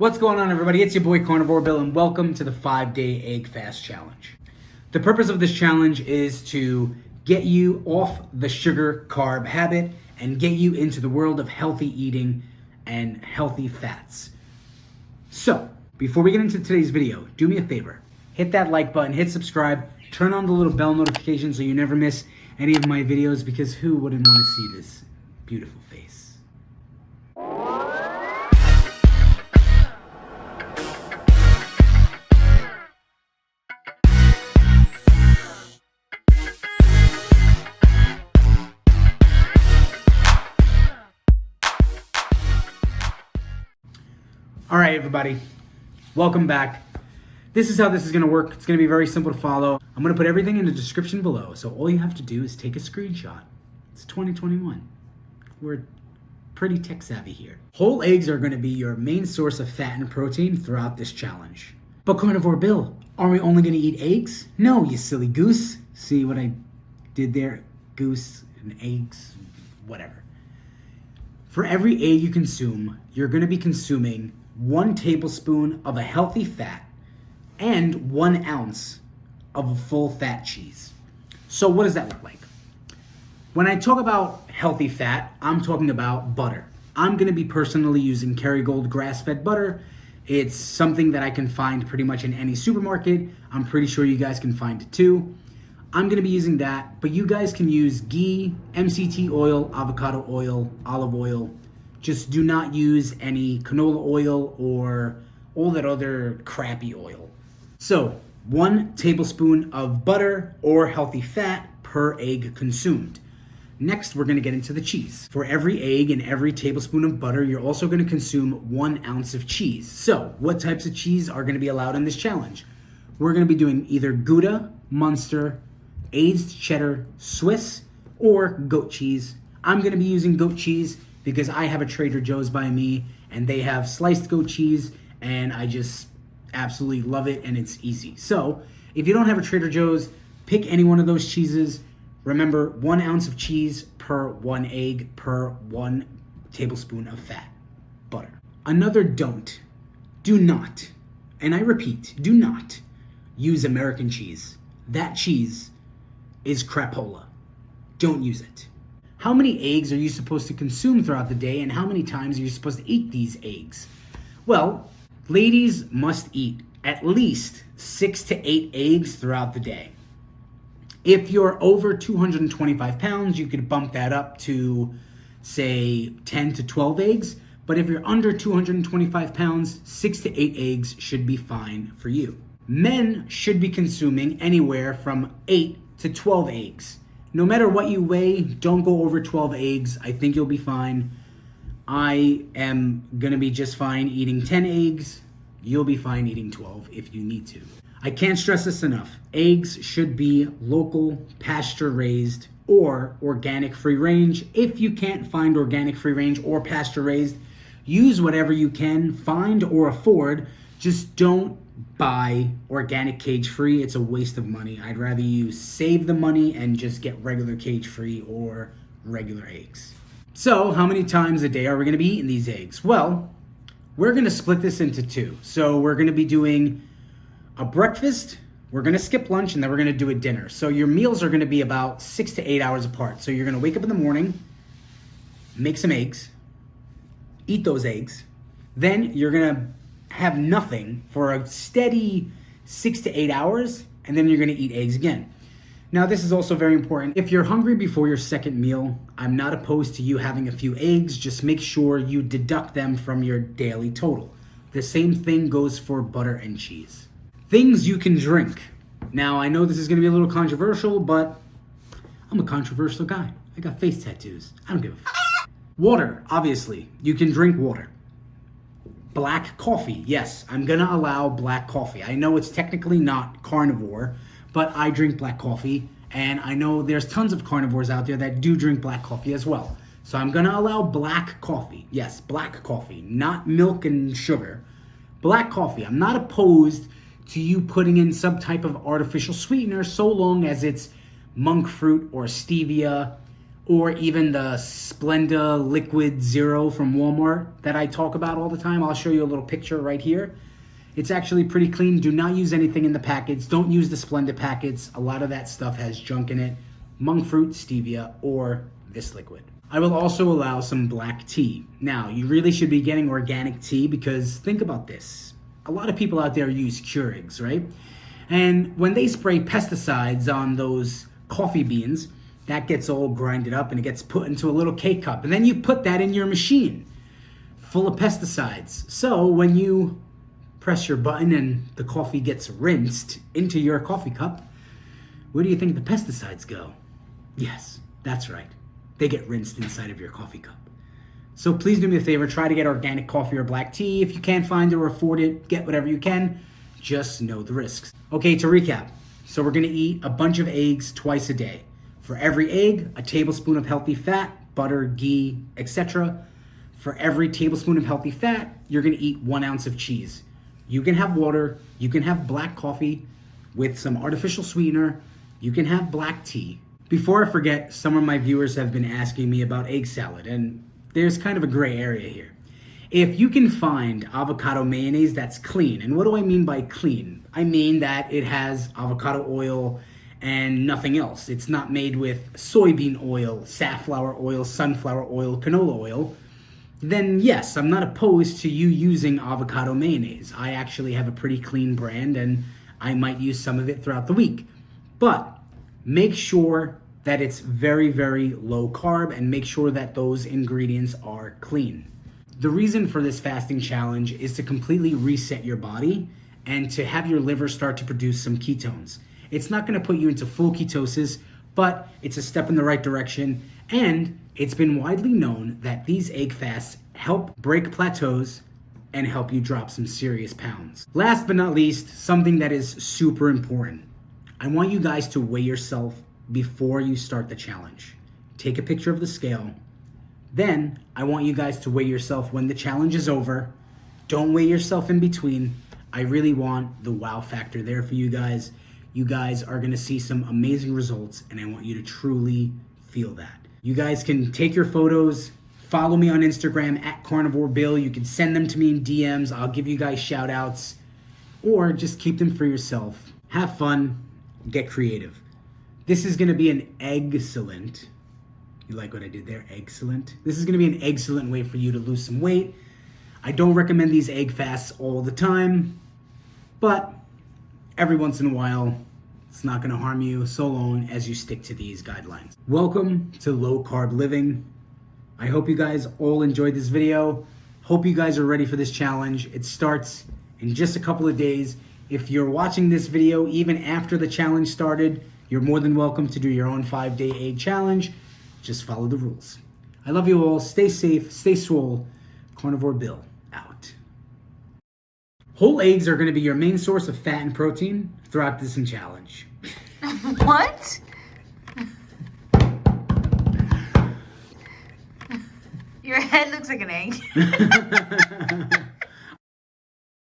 What's going on, everybody? It's your boy Carnivore Bill, and welcome to the 5-Day Egg Fast Challenge. The purpose of this challenge is to get you off the sugar carb habit and get you into the world of healthy eating and healthy fats. So, before we get into today's video, do me a favor. Hit that like button, hit subscribe, turn on the little bell notification so you never miss any of my videos, because who wouldn't want to see this beautiful face? All right, everybody, welcome back. This is how this is gonna work. It's gonna be very simple to follow. I'm gonna put everything in the description below, so all you have to do is take a screenshot. It's 2021. We're pretty tech savvy here. Whole eggs are gonna be your main source of fat and protein throughout this challenge. But Carnivore Bill, are we only gonna eat eggs? No, you silly goose. See what I did there? Goose and eggs, whatever. For every egg you consume, you're gonna be consuming 1 tablespoon of a healthy fat and 1 ounce of a full fat cheese. So what does that look like? When I talk about healthy fat, I'm talking about butter. I'm gonna be personally using Kerrygold grass-fed butter. It's something that I can find pretty much in any supermarket. I'm pretty sure you guys can find it too. I'm gonna be using that, but you guys can use ghee, MCT oil, avocado oil, olive oil. Just do not use any canola oil or all that other crappy oil. So 1 tablespoon of butter or healthy fat per egg consumed. Next, we're gonna get into the cheese. For every egg and every tablespoon of butter, you're also gonna consume 1 ounce of cheese. So what types of cheese are gonna be allowed in this challenge? We're gonna be doing either Gouda, Munster, aged cheddar, Swiss, or goat cheese. I'm gonna be using goat cheese because I have a Trader Joe's by me and they have sliced goat cheese and I just absolutely love it and it's easy. So if you don't have a Trader Joe's, pick any one of those cheeses. Remember, 1 ounce of cheese per 1 egg per 1 tablespoon of fat, butter. Another don't, do not, and I repeat, do not use American cheese. That cheese is crapola. Don't use it. How many eggs are you supposed to consume throughout the day, and how many times are you supposed to eat these eggs? Well, ladies must eat at least 6 to 8 eggs throughout the day. If you're over 225 pounds, you could bump that up to, say, 10 to 12 eggs. But if you're under 225 pounds, 6 to 8 eggs should be fine for you. Men should be consuming anywhere from 8 to 12 eggs. No matter what you weigh, don't go over 12 eggs. I think you'll be fine. I am gonna be just fine eating 10 eggs. You'll be fine eating 12 if you need to. I can't stress this enough. Eggs should be local, pasture-raised, or organic free-range. If you can't find organic free-range or pasture-raised, use whatever you can find or afford. Just don't buy organic cage-free. It's a waste of money. I'd rather you save the money and just get regular cage-free or regular eggs. So how many times a day are we gonna be eating these eggs? Well, we're gonna split this into 2. So we're gonna be doing a breakfast, we're gonna skip lunch, and then we're gonna do a dinner. So your meals are gonna be about 6 to 8 hours apart. So you're gonna wake up in the morning, make some eggs, eat those eggs, then you're gonna have nothing for a steady 6 to 8 hours, and then you're gonna eat eggs again. Now, this is also very important. If you're hungry before your second meal, I'm not opposed to you having a few eggs. Just make sure you deduct them from your daily total. The same thing goes for butter and cheese. Things you can drink. Now, I know this is gonna be a little controversial, but I'm a controversial guy. I got face tattoos. I don't give a f. Water, obviously. You can drink water. Black coffee, yes, I'm gonna allow black coffee. I know it's technically not carnivore, but I drink black coffee, and I know there's tons of carnivores out there that do drink black coffee as well. So I'm gonna allow black coffee. Yes, black coffee, not milk and sugar. Black coffee. I'm not opposed to you putting in some type of artificial sweetener so long as it's monk fruit or stevia or even the Splenda Liquid Zero from Walmart that I talk about all the time. I'll show you a little picture right here. It's actually pretty clean. Do not use anything in the packets. Don't use the Splenda packets. A lot of that stuff has junk in it. Monk fruit, stevia, or this liquid. I will also allow some black tea. Now, you really should be getting organic tea because think about this. A lot of people out there use Keurigs, right? And when they spray pesticides on those coffee beans, that gets all grinded up and it gets put into a little K-cup. And then you put that in your machine full of pesticides. So when you press your button and the coffee gets rinsed into your coffee cup, where do you think the pesticides go? Yes, that's right. They get rinsed inside of your coffee cup. So please do me a favor, try to get organic coffee or black tea. If you can't find it or afford it, get whatever you can. Just know the risks. Okay, to recap. So we're gonna eat a bunch of eggs twice a day. For every egg, a tablespoon of healthy fat, butter, ghee, etc. For every tablespoon of healthy fat, you're gonna eat 1 ounce of cheese. You can have water, you can have black coffee with some artificial sweetener, you can have black tea. Before I forget, some of my viewers have been asking me about egg salad, and there's kind of a gray area here. If you can find avocado mayonnaise that's clean, and what do I mean by clean? I mean that it has avocado oil and nothing else. It's not made with soybean oil, safflower oil, sunflower oil, canola oil. Then yes, I'm not opposed to you using avocado mayonnaise. I actually have a pretty clean brand and I might use some of it throughout the week. But make sure that it's very, very low carb and make sure that those ingredients are clean. The reason for this fasting challenge is to completely reset your body and to have your liver start to produce some ketones. It's not gonna put you into full ketosis, but it's a step in the right direction. And it's been widely known that these egg fasts help break plateaus and help you drop some serious pounds. Last but not least, something that is super important. I want you guys to weigh yourself before you start the challenge. Take a picture of the scale. Then I want you guys to weigh yourself when the challenge is over. Don't weigh yourself in between. I really want the wow factor there for you guys. You guys are gonna see some amazing results and I want you to truly feel that. You guys can take your photos, follow me on Instagram at Carnivore Bill. You can send them to me in DMs. I'll give you guys shout outs or just keep them for yourself. Have fun, get creative. This is gonna be an excellent, you like what I did there? Excellent. This is gonna be an excellent way for you to lose some weight. I don't recommend these egg fasts all the time, but every once in a while, it's not gonna harm you so long as you stick to these guidelines. Welcome to low carb living. I hope you guys all enjoyed this video. Hope you guys are ready for this challenge. It starts in just a couple of days. If you're watching this video even after the challenge started, you're more than welcome to do your own 5-day egg challenge. Just follow the rules. I love you all. Stay safe, stay swole. Carnivore Bill out. Whole eggs are gonna be your main source of fat and protein throughout this challenge. What? Your head looks like an egg.